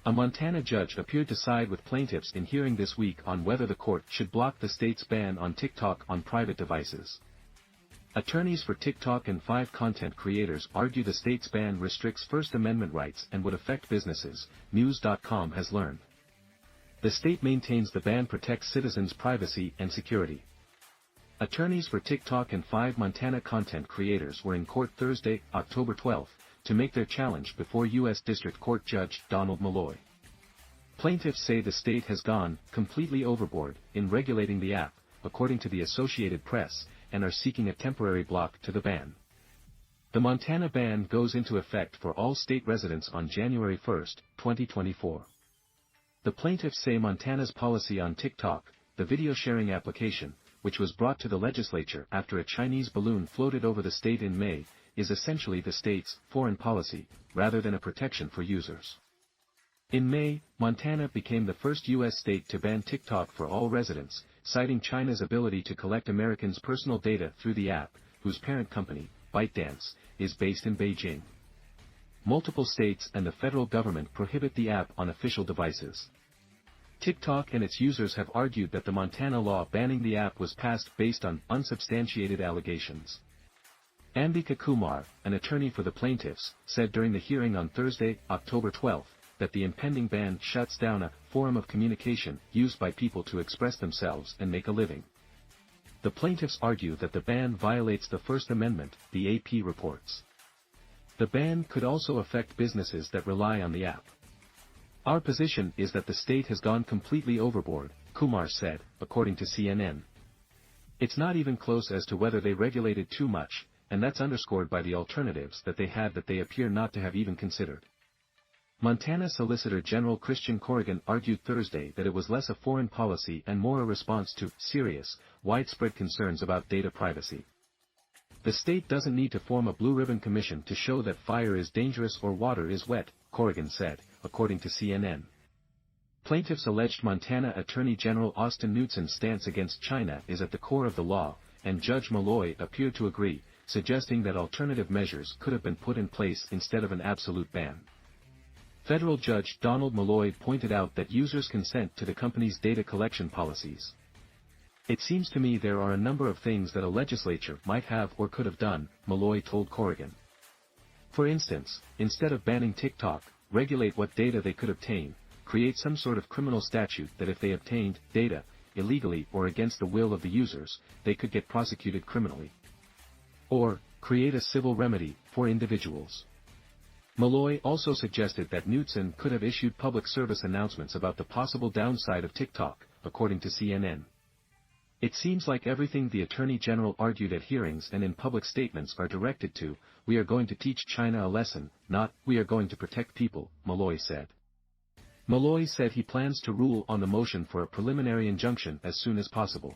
A Montana judge appeared to side with plaintiffs in hearing this week on whether the court should block the state's ban on TikTok on private devices. Attorneys for TikTok and 5 content creators argue the state's ban restricts First Amendment rights and would affect businesses, News.com has learned. The state maintains the ban protects citizens' privacy and security. Attorneys for TikTok and 5 Montana content creators were in court Thursday, October 12, to make their challenge before U.S. District Court Judge Donald Malloy. Plaintiffs say the state has gone completely overboard in regulating the app, according to the Associated Press, and are seeking a temporary block to the ban. The Montana ban goes into effect for all state residents on January 1, 2024. The plaintiffs say Montana's policy on TikTok, the video-sharing application, which was brought to the legislature after a Chinese balloon floated over the state in May, is essentially the state's foreign policy, rather than a protection for users. In May, Montana became the first U.S. state to ban TikTok for all residents, citing China's ability to collect Americans' personal data through the app, whose parent company, ByteDance, is based in Beijing. Multiple states and the federal government prohibit the app on official devices. TikTok and its users have argued that the Montana law banning the app was passed based on unsubstantiated allegations. Ambika Kumar, an attorney for the plaintiffs, said during the hearing on Thursday, October 12, that the impending ban shuts down a forum of communication used by people to express themselves and make a living. The plaintiffs argue that the ban violates the First Amendment, the AP reports. The ban could also affect businesses that rely on the app. Our position is that the state has gone completely overboard, Kumar said, according to CNN. It's not even close as to whether they regulated too much, and that's underscored by the alternatives that they had that they appear not to have even considered. Montana Solicitor General Christian Corrigan argued Thursday that it was less a foreign policy and more a response to serious, widespread concerns about data privacy. The state doesn't need to form a blue ribbon commission to show that fire is dangerous or water is wet, Corrigan said, according to CNN. Plaintiffs alleged Montana Attorney General Austin Knudsen's stance against China is at the core of the law, and Judge Malloy appeared to agree, suggesting that alternative measures could have been put in place instead of an absolute ban. Federal Judge Donald Malloy pointed out that users consent to the company's data collection policies. It seems to me there are a number of things that a legislature might have or could have done, Malloy told Corrigan. For instance, instead of banning TikTok, regulate what data they could obtain, create some sort of criminal statute that if they obtained data illegally or against the will of the users, they could get prosecuted criminally. Or, create a civil remedy for individuals. Malloy also suggested that Knudsen could have issued public service announcements about the possible downside of TikTok, according to CNN. It seems like everything the Attorney General argued at hearings and in public statements are directed to, we are going to teach China a lesson, not, we are going to protect people, Malloy said. Malloy said he plans to rule on the motion for a preliminary injunction as soon as possible.